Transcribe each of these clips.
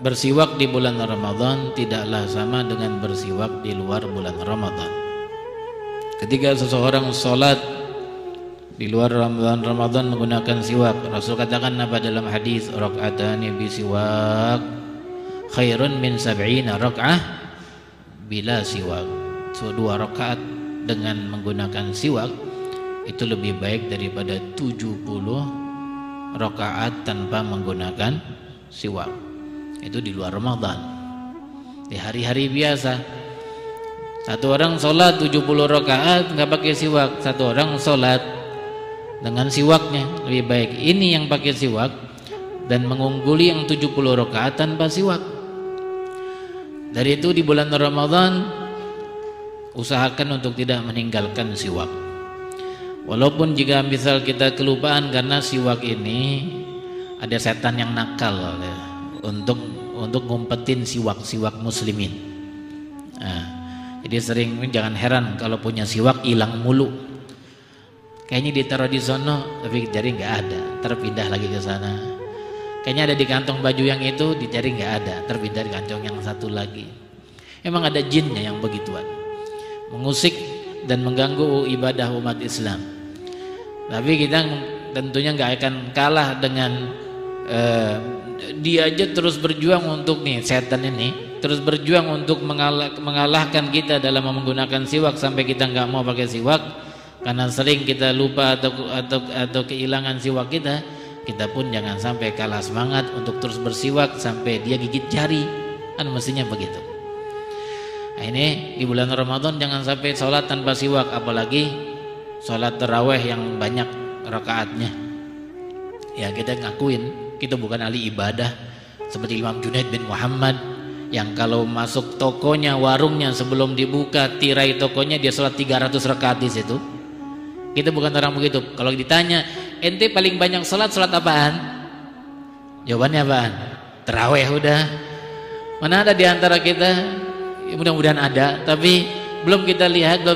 Bersiwak di bulan Ramadan tidaklah sama dengan bersiwak di luar bulan Ramadan. Ketika seseorang sholat di luar Ramadan menggunakan siwak, Rasul katakan apa dalam hadis, rakaatani bisiwak khairun min sab'ina rak'ah bila siwak. So, 2 rakaat dengan menggunakan siwak itu lebih baik daripada 70 rakaat tanpa menggunakan siwak. Itu di luar Ramadan. Di hari-hari biasa, satu orang sholat 70 rakaat nggak pakai siwak, satu orang sholat dengan siwaknya, lebih baik ini yang pakai siwak dan mengungguli yang 70 rakaat tanpa siwak. Dari itu di bulan Ramadan usahakan untuk tidak meninggalkan siwak. Walaupun jika misal kita kelupaan, karena siwak ini ada setan yang nakal untuk ngumpetin siwak muslimin. Nah, jadi sering, jangan heran kalau punya siwak hilang mulu. Kayaknya ditaruh di sono tapi jari nggak ada, terpindah lagi ke sana. Kayaknya ada di kantong baju yang itu, dicari nggak ada, terpindah di kantong yang satu lagi. Emang ada jinnya yang begituan, mengusik dan mengganggu ibadah umat Islam. Tapi kita tentunya nggak akan kalah dengan dia aja terus berjuang untuk setan ini terus berjuang untuk mengalahkan kita dalam menggunakan siwak sampai kita nggak mau pakai siwak karena sering kita lupa atau kehilangan siwak kita pun jangan sampai kalah semangat untuk terus bersiwak sampai dia gigit jari, kan mestinya begitu. Nah, ini di bulan Ramadan jangan sampai sholat tanpa siwak, apalagi sholat taraweh yang banyak rakaatnya. Ya, kita ngakuin kita bukan ahli ibadah seperti Imam Junaid bin Muhammad yang kalau masuk tokonya, warungnya, sebelum dibuka tirai tokonya dia sholat 300 rakaat di situ. Kita bukan orang begitu. Kalau ditanya, ente paling banyak sholat apaan? Jawabannya apaan? Taraweh udah. Mana ada di antara kita? Ya, mudah-mudahan ada, tapi belum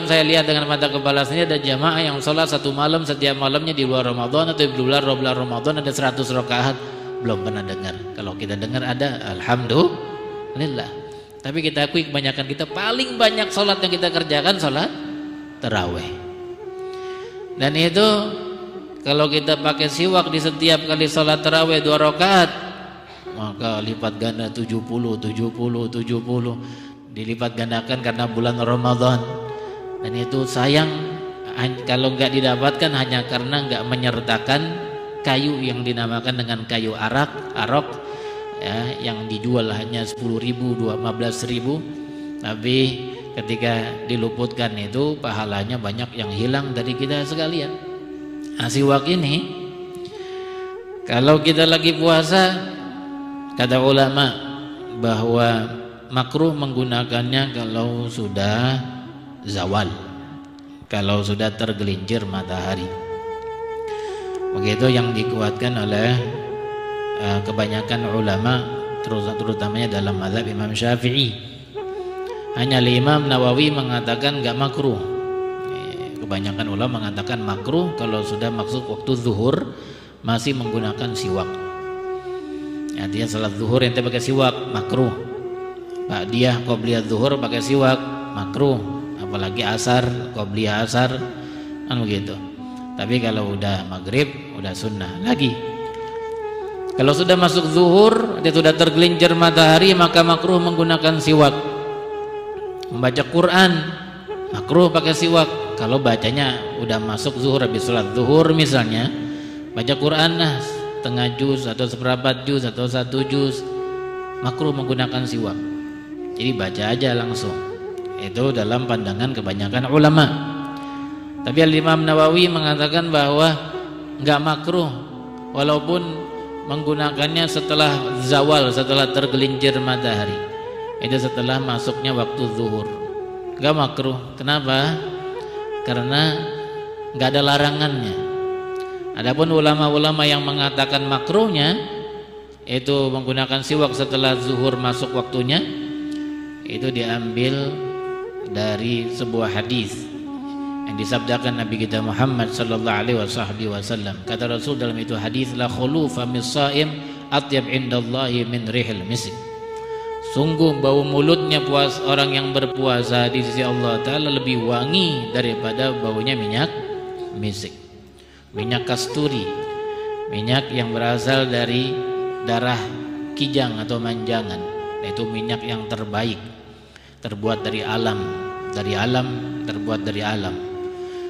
saya lihat dengan mata kepala sendiri ada jamaah yang sholat satu malam, setiap malamnya di luar Ramadan atau di luar Ramadan ada 100 rakaat. Belum pernah dengar. Kalau kita dengar ada, alhamdulillah. Tapi kita akui kebanyakan kita paling banyak sholat yang kita kerjakan sholat taraweh. Dan itu kalau kita pakai siwak di setiap kali sholat taraweh 2 rakaat, maka lipat ganda 70 dilipat gandakan karena bulan Ramadan. Dan itu sayang kalau nggak didapatkan hanya karena nggak menyertakan kayu yang dinamakan dengan kayu arok ya, yang dijual hanya 10.000, 15.000, tapi ketika diluputkan itu pahalanya banyak yang hilang dari kita sekalian. Nah, siwak ini kalau kita lagi puasa, kata ulama bahwa makruh menggunakannya kalau sudah zawal, kalau sudah tergelincir matahari. Begitu yang dikuatkan oleh kebanyakan ulama, terutamanya dalam mazhab Imam Syafi'i. Hanya Imam Nawawi mengatakan enggak makruh. Kebanyakan ulama mengatakan makruh kalau sudah masuk waktu zuhur masih menggunakan siwak. Artinya salat zuhur ente pakai siwak makruh. Ba'diyah qobliyah zuhur pakai siwak makruh, apalagi asar, qobliyah asar, kan begitu. Tapi kalau udah maghrib udah sunnah lagi. Kalau sudah masuk zuhur, dia sudah tergelincir matahari, maka makruh menggunakan siwak. Membaca Quran makruh pakai siwak. Kalau bacanya udah masuk zuhur, habis sholat zuhur misalnya, baca Quran setengah juz atau seperempat juz atau 1 juz, makruh menggunakan siwak. Jadi baca aja langsung. Itu dalam pandangan kebanyakan ulama. Tapi Imam Nawawi mengatakan bahwa enggak makruh walaupun menggunakannya setelah zawal, setelah tergelincir matahari. Itu setelah masuknya waktu zuhur. Enggak makruh. Kenapa? Karena enggak ada larangannya. Adapun ulama-ulama yang mengatakan makruhnya itu menggunakan siwak setelah zuhur masuk waktunya, itu diambil dari sebuah hadis yang disabdakan Nabi kita Muhammad sallallahu alaihi wasallam. Kata Rasul dalam itu hadis, la khulufa mis-shaim atyab indallahi min rihil misk. Sungguh bau mulutnya orang yang berpuasa di sisi Allah Ta'ala lebih wangi daripada baunya minyak misik, minyak kasturi, minyak yang berasal dari darah kijang atau manjangan. Itu minyak yang terbaik, terbuat dari alam, terbuat dari alam,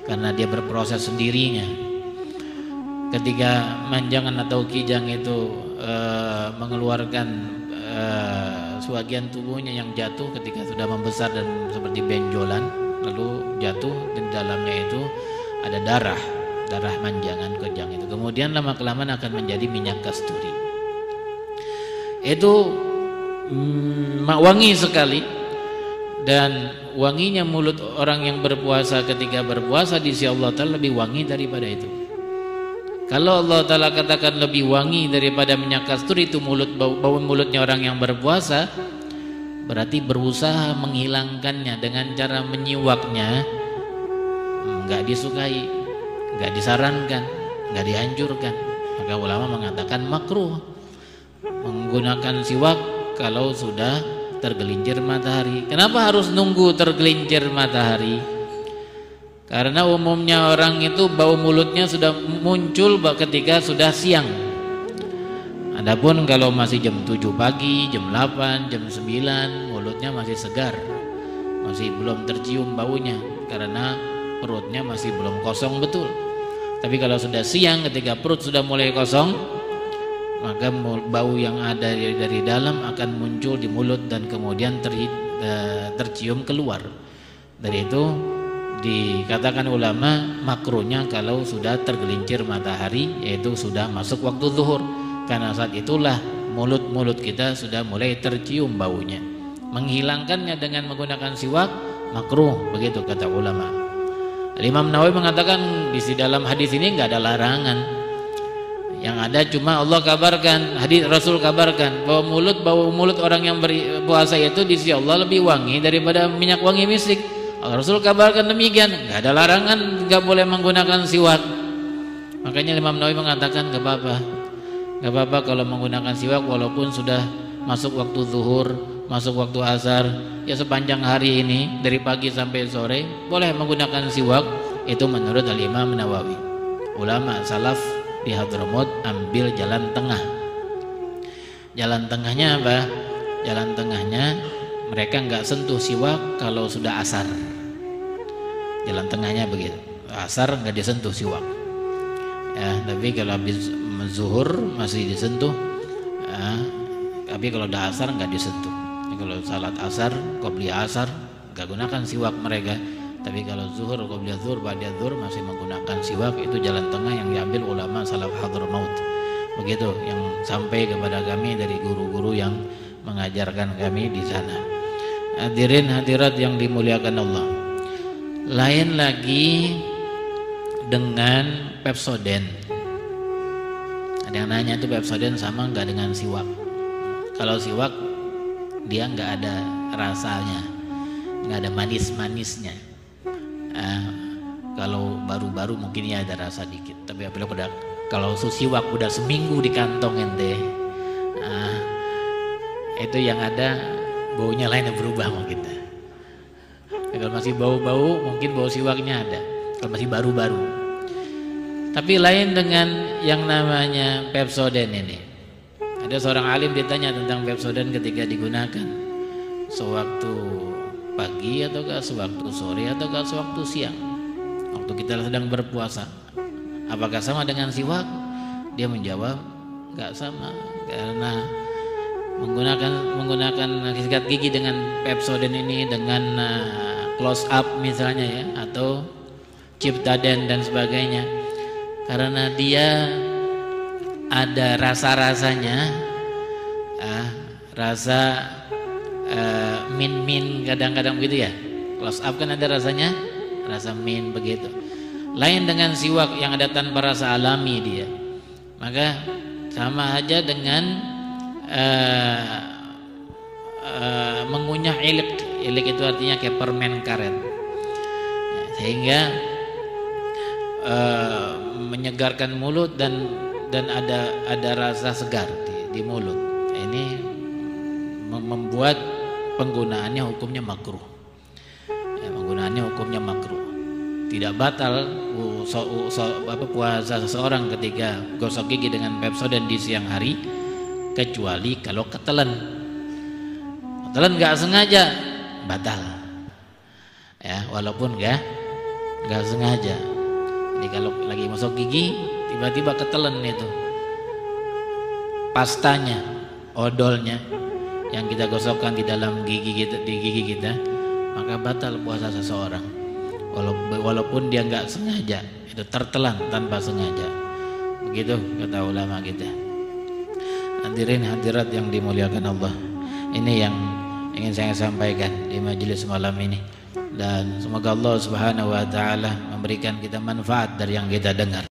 karena dia berproses sendirinya. Ketika manjangan atau kijang itu mengeluarkan sebagian tubuhnya yang jatuh ketika sudah membesar dan seperti benjolan, lalu jatuh, dan dalamnya itu ada darah manjangan kijang itu. Kemudian lama-kelamaan akan menjadi minyak kasturi. Itu wangi sekali, dan wanginya mulut orang yang berpuasa ketika berpuasa di sisi Allah Ta'ala lebih wangi daripada itu. Kalau Allah Ta'ala katakan lebih wangi daripada minyak kasturi, itu bau mulutnya orang yang berpuasa, berarti berusaha menghilangkannya dengan cara menyiwaknya nggak disukai, nggak disarankan, nggak dianjurkan. Maka ulama mengatakan makruh menggunakan siwak kalau sudah tergelincir matahari. Kenapa harus nunggu tergelincir matahari? Karena umumnya orang itu bau mulutnya sudah muncul ketika sudah siang. Adapun kalau masih jam 7 pagi, jam 8, jam 9, mulutnya masih segar, masih belum tercium baunya karena perutnya masih belum kosong betul. Tapi kalau sudah siang, ketika perut sudah mulai kosong, maka bau yang ada dari dalam akan muncul di mulut dan kemudian tercium keluar. Dari itu dikatakan ulama makruhnya kalau sudah tergelincir matahari, yaitu sudah masuk waktu zuhur, karena saat itulah mulut kita sudah mulai tercium baunya. Menghilangkannya dengan menggunakan siwak makruh, begitu kata ulama. Imam Nawawi mengatakan di dalam hadis ini nggak ada larangan. Yang ada cuma Allah kabarkan, hadis Rasul kabarkan bahwa bau mulut orang yang berpuasa itu di sisi Allah lebih wangi daripada minyak wangi misik. Rasul kabarkan demikian, nggak ada larangan, nggak boleh menggunakan siwak. Makanya Imam Nawawi mengatakan nggak apa-apa kalau menggunakan siwak walaupun sudah masuk waktu zuhur, masuk waktu asar, ya sepanjang hari ini dari pagi sampai sore boleh menggunakan siwak. Itu menurut Imam Nawawi. Ulama salaf di Hadramaut ambil jalan tengah. Jalan tengahnya apa? Jalan tengahnya mereka nggak sentuh siwak kalau sudah asar. Jalan tengahnya begitu. Asar nggak disentuh siwak. Ya, tapi kalau habis zuhur masih disentuh. Tapi kalau udah asar nggak disentuh. Jadi kalau salat asar, qobliyah asar nggak gunakan siwak mereka. Tapi kalau zuhur, qobliyah zuhur, ba'da zuhur masih menggunakan siwak. Itu jalan tengah yang diambil ulama salaf Hadramaut. Begitu yang sampai kepada kami dari guru-guru yang mengajarkan kami di sana. Hadirin hadirat yang dimuliakan Allah. Lain lagi dengan Pepsodent. Ada yang nanya itu Pepsodent sama nggak dengan siwak? Kalau siwak dia nggak ada rasanya, nggak ada manis-manisnya. Kalau baru-baru mungkin ya ada rasa dikit. Tapi kalau siwak udah seminggu di kantong ente, itu yang ada baunya lain yang berubah mungkin. Kalau masih bau-bau mungkin bau siwaknya ada. Kalau masih baru-baru. Tapi lain dengan yang namanya Pepsodent ini. Ada seorang alim ditanya tentang Pepsodent ketika digunakan sewaktu pagi ataukah sewaktu sore ataukah sewaktu siang. Waktu kita sedang berpuasa. Apakah sama dengan siwak? Dia menjawab enggak sama, karena menggunakan sikat gigi dengan Pepsodent ini dengan close up misalnya ya, atau Ciptaden dan sebagainya, karena dia ada rasa-rasanya, rasa min kadang-kadang begitu ya. Close up kan ada rasanya, rasa min begitu. Lain dengan siwak yang ada tanpa rasa alami dia. Maka sama aja dengan mengunyah ilik. Ilik itu artinya kayak permen karet, sehingga menyegarkan mulut dan ada rasa segar di mulut. Ini membuat penggunaannya hukumnya makruh. Ya, penggunaannya hukumnya makruh. Tidak batal puasa seseorang ketika gosok gigi dengan Pepsodent di siang hari, kecuali kalau ketelan. Ketelan nggak sengaja, batal. Ya, walaupun nggak sengaja. Jadi kalau lagi gosok gigi, tiba-tiba ketelan itu pastanya, odolnya yang kita gosokkan di dalam gigi kita, maka batal puasa seseorang. Walaupun dia nggak sengaja, itu tertelan tanpa sengaja. Begitu kata ulama kita. Hadirin hadirat yang dimuliakan Allah, ini yang ingin saya sampaikan di majelis malam ini, dan semoga Allah Subhanahu wa taala memberikan kita manfaat dari yang kita dengar.